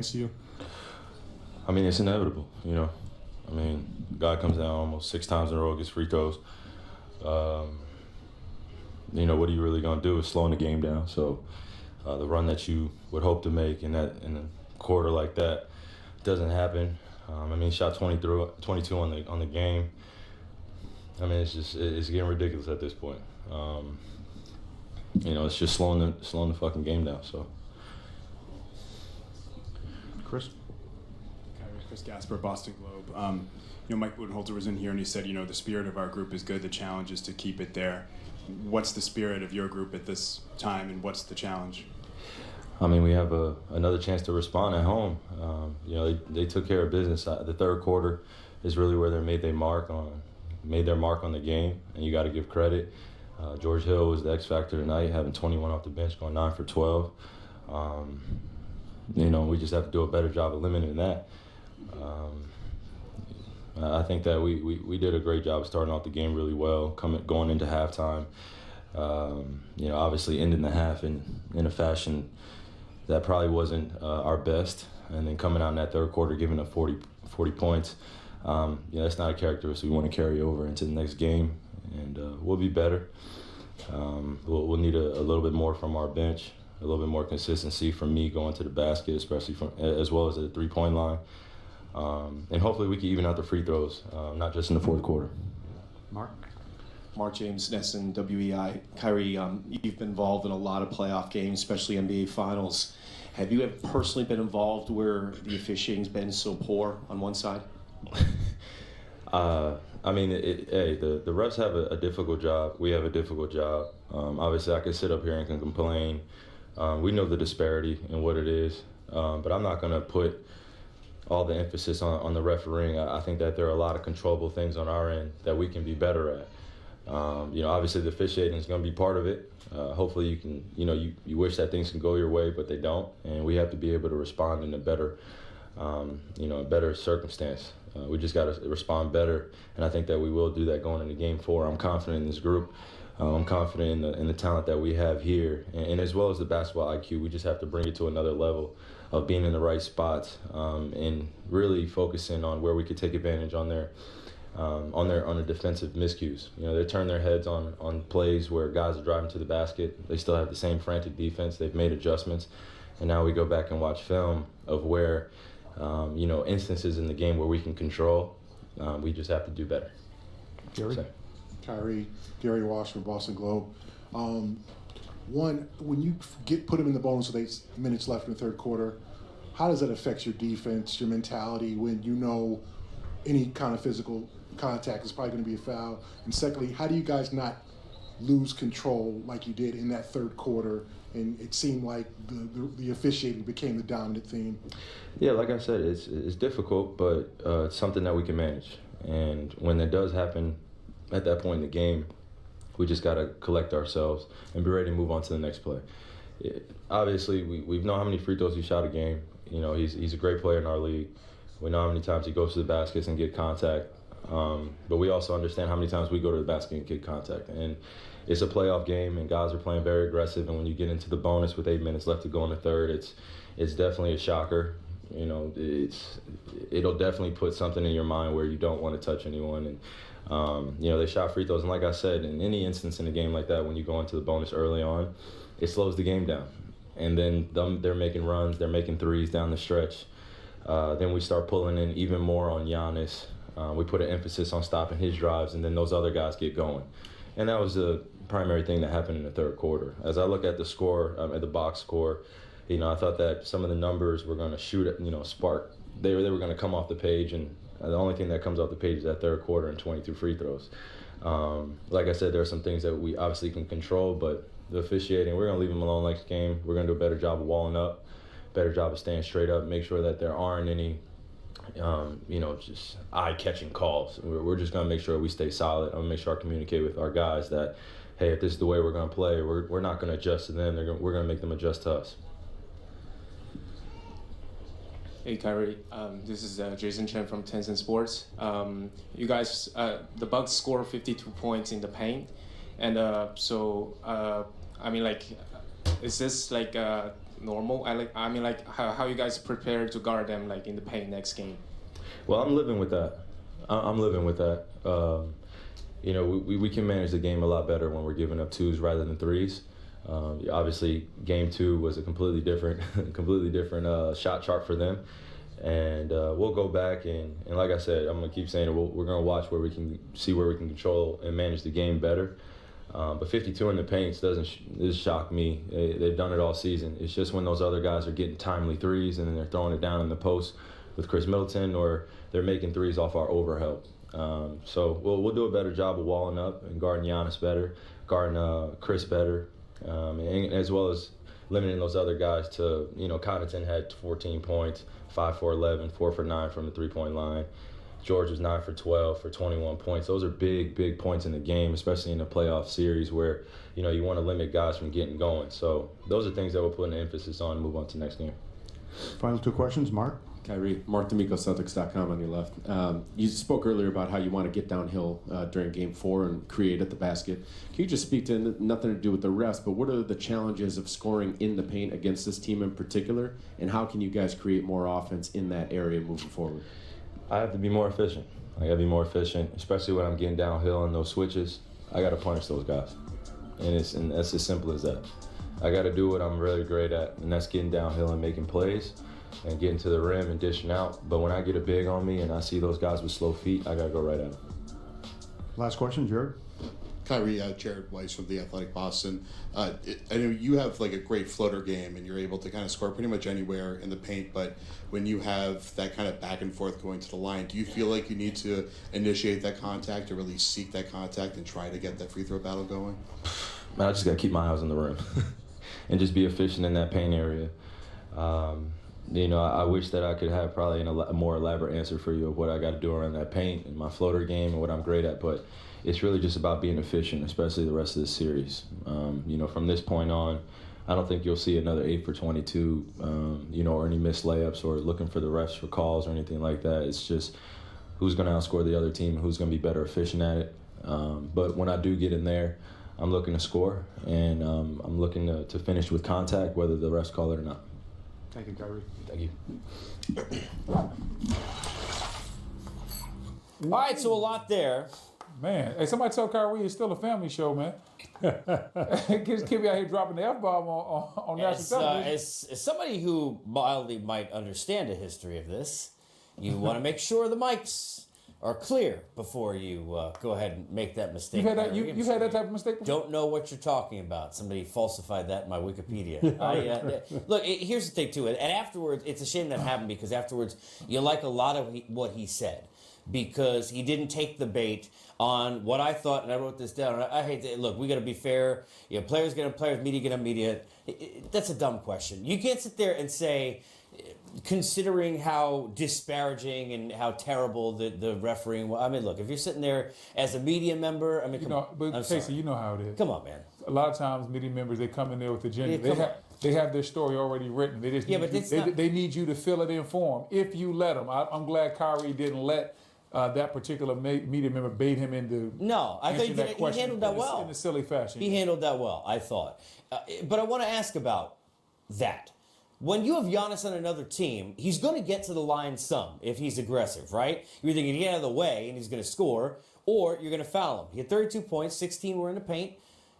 to you? I mean, it's inevitable, you know. I mean, guy comes down almost 6 times in a row, gets free throws. You know, what are you really going to do is slowing the game down. So the run that you would hope to make in a quarter like that doesn't happen. I mean, he shot 22 on the game. I mean, it's getting ridiculous at this point. You know, it's just slowing the fucking game down. So, Chris? Chris Gasper, Boston Globe. Mike Budenholzer was in here and he said, the spirit of our group is good. The challenge is to keep it there. What's the spirit of your group at this time, and what's the challenge? I mean, we have another chance to respond at home. They took care of business. The third quarter is really where they made their mark on the game, and you got to give credit. George Hill was the X factor tonight, having 21 off the bench, going 9 for 12. We just have to do a better job of limiting that. I think that we did a great job starting off the game really well, going into halftime. Obviously ending the half in a fashion that probably wasn't our best, and then coming out in that third quarter giving up 40 points. That's not a characteristic we want to carry over into the next game, and we'll be better. We'll need a little bit more from our bench, a little bit more consistency from me going to the basket, especially as well as at the three-point line. And hopefully we can even out the free throws, not just in the fourth quarter. Mark James, Nesson, WEI. Kyrie, you've been involved in a lot of playoff games, especially NBA Finals. Have you personally been involved where the officiating's been so poor on one side? The refs have a difficult job. We have a difficult job. Obviously, I can sit up here and can complain. We know the disparity in what it is, but I'm not going to put all the emphasis on the refereeing. I think that there are a lot of controllable things on our end that we can be better at. Obviously the officiating is going to be part of it. Hopefully you can, you wish that things can go your way, but they don't. And we have to be able to respond in a better circumstance. We just got to respond better. And I think that we will do that going into game 4. I'm confident in this group. I'm confident in the talent that we have here. And as well as the basketball IQ, we just have to bring it to another level of being in the right spots, and really focusing on where we could take advantage on the defensive miscues. They turn their heads on plays where guys are driving to the basket. They still have the same frantic defense. They've made adjustments, and now we go back and watch film of where, instances in the game where we can control. We just have to do better. Gary? So. Kyrie, Gary Walsh from Boston Globe. One, when you put him in the bonus with 8 minutes left in the third quarter, how does that affect your defense, your mentality, when you know any kind of physical contact is probably going to be a foul? And secondly, how do you guys not lose control like you did in that third quarter, and it seemed like the officiating became the dominant theme? Yeah, like I said, it's difficult, but it's something that we can manage. And when it does happen at that point in the game, we just got to collect ourselves and be ready to move on to the next play. Obviously, we know how many free throws he shot a game. He's a great player in our league. We know how many times he goes to the baskets and get contact. But we also understand how many times we go to the basket and get contact. And it's a playoff game, and guys are playing very aggressive. And when you get into the bonus with 8 minutes left to go in the third, it's definitely a shocker. It'll definitely put something in your mind where you don't want to touch anyone. And they shot free throws. And like I said, in any instance in a game like that, when you go into the bonus early on, it slows the game down. And then they're making runs, they're making threes down the stretch. Then we start pulling in even more on Giannis. We put an emphasis on stopping his drives, and then those other guys get going. And that was the primary thing that happened in the third quarter. As I look at the score, at the box score, I thought that some of the numbers were going to shoot at, spark. They were going to come off the page, and the only thing that comes off the page is that third quarter and 22 free throws. Like I said, there are some things that we obviously can control, but the officiating, we're going to leave them alone next game. We're going to do a better job of walling up, better job of staying straight up, make sure that there aren't any, just eye-catching calls. We're just going to make sure we stay solid. I'm going to make sure I communicate with our guys that, hey, if this is the way we're going to play, we're not going to adjust to them. We're going to make them adjust to us. Hey, Kyrie. This is Jason Chen from Tencent Sports. You guys, the Bucks scored 52 points in the paint. And is this normal? How you guys prepared to guard them like in the paint next game? Well, I'm living with that. I'm living with that. You know, we can manage the game a lot better when we're giving up twos rather than threes. Obviously, game 2 was a completely different shot chart for them. And we'll go back and like I said, I'm gonna keep saying it. We're gonna watch where we can control and manage the game better. But 52 in the paints doesn't shock me. They've done it all season. It's just when those other guys are getting timely threes and then they're throwing it down in the post with Chris Middleton, or they're making threes off our overhelp. So we'll do a better job of walling up and guarding Giannis better, guarding Chris better, and as well as limiting those other guys to, you know, Connaughton had 14 points, 5 for 11, 4 for 9 from the three-point line. George was 9 for 12 for 21 points. Those are big points in the game, especially in a playoff series where, you know, you want to limit guys from getting going. So those are things that we'll put an emphasis on and move on to next game. Final 2 questions, Mark. Kyrie, Mark D'Amico, Celtics.com on your left. You spoke earlier about how you want to get downhill during Game 4 and create at the basket. Can you just speak to, nothing to do with the refs, but what are the challenges of scoring in the paint against this team in particular, and how can you guys create more offense in that area moving forward? I have to be more efficient. I got to be more efficient, especially when I'm getting downhill on those switches. I got to punish those guys, and that's as simple as that. I got to do what I'm really great at, and that's getting downhill and making plays and getting to the rim and dishing out. But when I get a big on me and I see those guys with slow feet, I got to go right at them. Last question, Jared. Kyrie, Jared Weiss from The Athletic Boston. I know you have like a great floater game and you're able to kind of score pretty much anywhere in the paint, but when you have that kind of back and forth going to the line, do you feel like you need to initiate that contact or really seek that contact and try to get that free throw battle going? Man, I just got to keep my eyes on the rim and just be efficient in that paint area. You know, I wish that I could have probably a more elaborate answer for you of what I got to do around that paint and my floater game and what I'm great at, but it's really just about being efficient, especially the rest of this series. You know, from this point on, I don't think you'll see another 8 for 22, you know, or any missed layups or looking for the refs for calls or anything like that. It's just who's going to outscore the other team, who's going to be better efficient at it. But when I do get in there, I'm looking to score, and I'm looking to finish with contact, whether the refs call it or not. Thank you, Kyrie. Thank you. All right, so a lot there. Man, hey, somebody tell Kyrie it's still a family show, man. Kids can't be out here dropping the F-bomb on national television. As somebody who mildly might understand the history of this, you want to make sure the mics are clear before you go ahead and make that mistake. You've had that type of mistake before? Don't know what you're talking about. Somebody falsified that in my Wikipedia. Look, here's the thing, too. And afterwards, it's a shame that happened because afterwards, you like a lot of what he said because he didn't take the bait on what I thought, and I wrote this down. I hate to, look, we got to be fair. You know, players get on players, media get on media. That's a dumb question. You can't sit there and say, considering how disparaging and how terrible the refereeing was. I mean, look, if you're sitting there as a media member, I mean, but Casey, you know how it is. Come on, man. A lot of times, media members, they come in there with agenda. They have their story already written. They just they need you to fill it in for them. If you let them, I'm glad Kyrie didn't let that particular media member bait him into. No, I thought he handled that well in a silly fashion. He handled that well, I thought. But I want to ask about that. When you have Giannis on another team, he's going to get to the line some if he's aggressive, right? You're either going to get out of the way and he's going to score, or you're going to foul him. He had 32 points, 16 were in the paint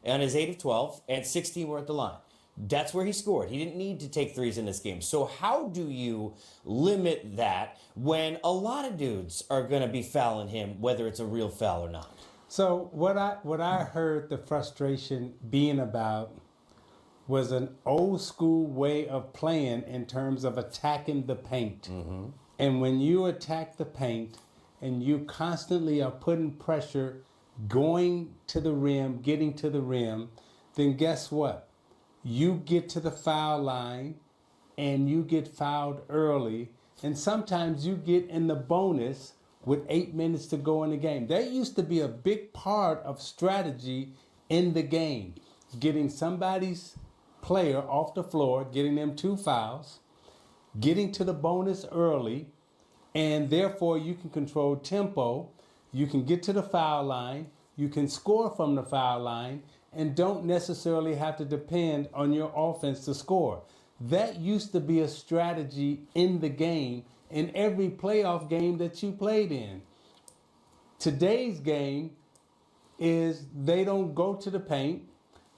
on his 8 of 12, and 16 were at the line. That's where he scored. He didn't need to take threes in this game. So how do you limit that when a lot of dudes are going to be fouling him, whether it's a real foul or not? So what I heard the frustration being about was an old school way of playing in terms of attacking the paint. Mm-hmm. And when you attack the paint and you constantly are putting pressure, going to the rim, getting to the rim, then guess what? You get to the foul line and you get fouled early. And sometimes you get in the bonus with 8 minutes to go in the game. That used to be a big part of strategy in the game. Getting somebody's player off the floor, getting them 2 fouls, getting to the bonus early, and therefore you can control tempo, you can get to the foul line, you can score from the foul line, and don't necessarily have to depend on your offense to score. That used to be a strategy in the game, in every playoff game that you played in. Today's game is they don't go to the paint.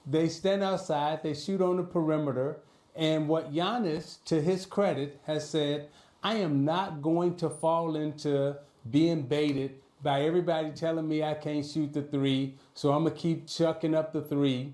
They stand outside. They shoot on the perimeter. And what Giannis, to his credit, has said, I am not going to fall into being baited by everybody telling me I can't shoot the three, so I'm going to keep chucking up the three.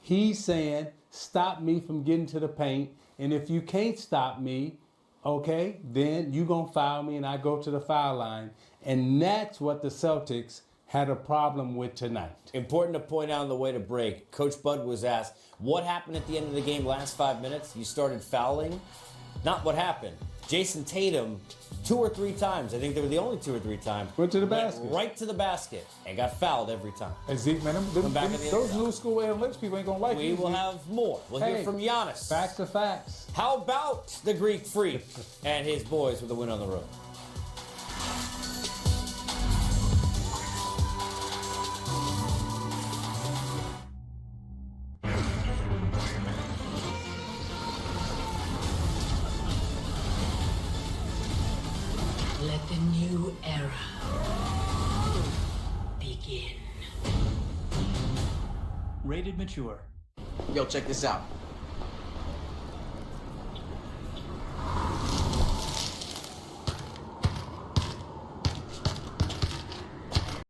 He's saying, stop me from getting to the paint. And if you can't stop me, okay, then you're going to foul me and I go to the foul line. And that's what the Celtics had a problem with tonight. Important to point out on the way to break, Coach Bud was asked, what happened at the end of the game last 5 minutes? You started fouling? Not what happened. Jason Tatum, 2 or 3 times, I think they were the only 2 or 3 times, went to the basket. Right to the basket and got fouled every time. Hey Zeke, man, those new school analytics people ain't gonna like We will have more. We'll hear from Giannis. Facts are facts. How about the Greek Freak and his boys with a win on the road? Let the new era begin. Rated mature. Yo, check this out.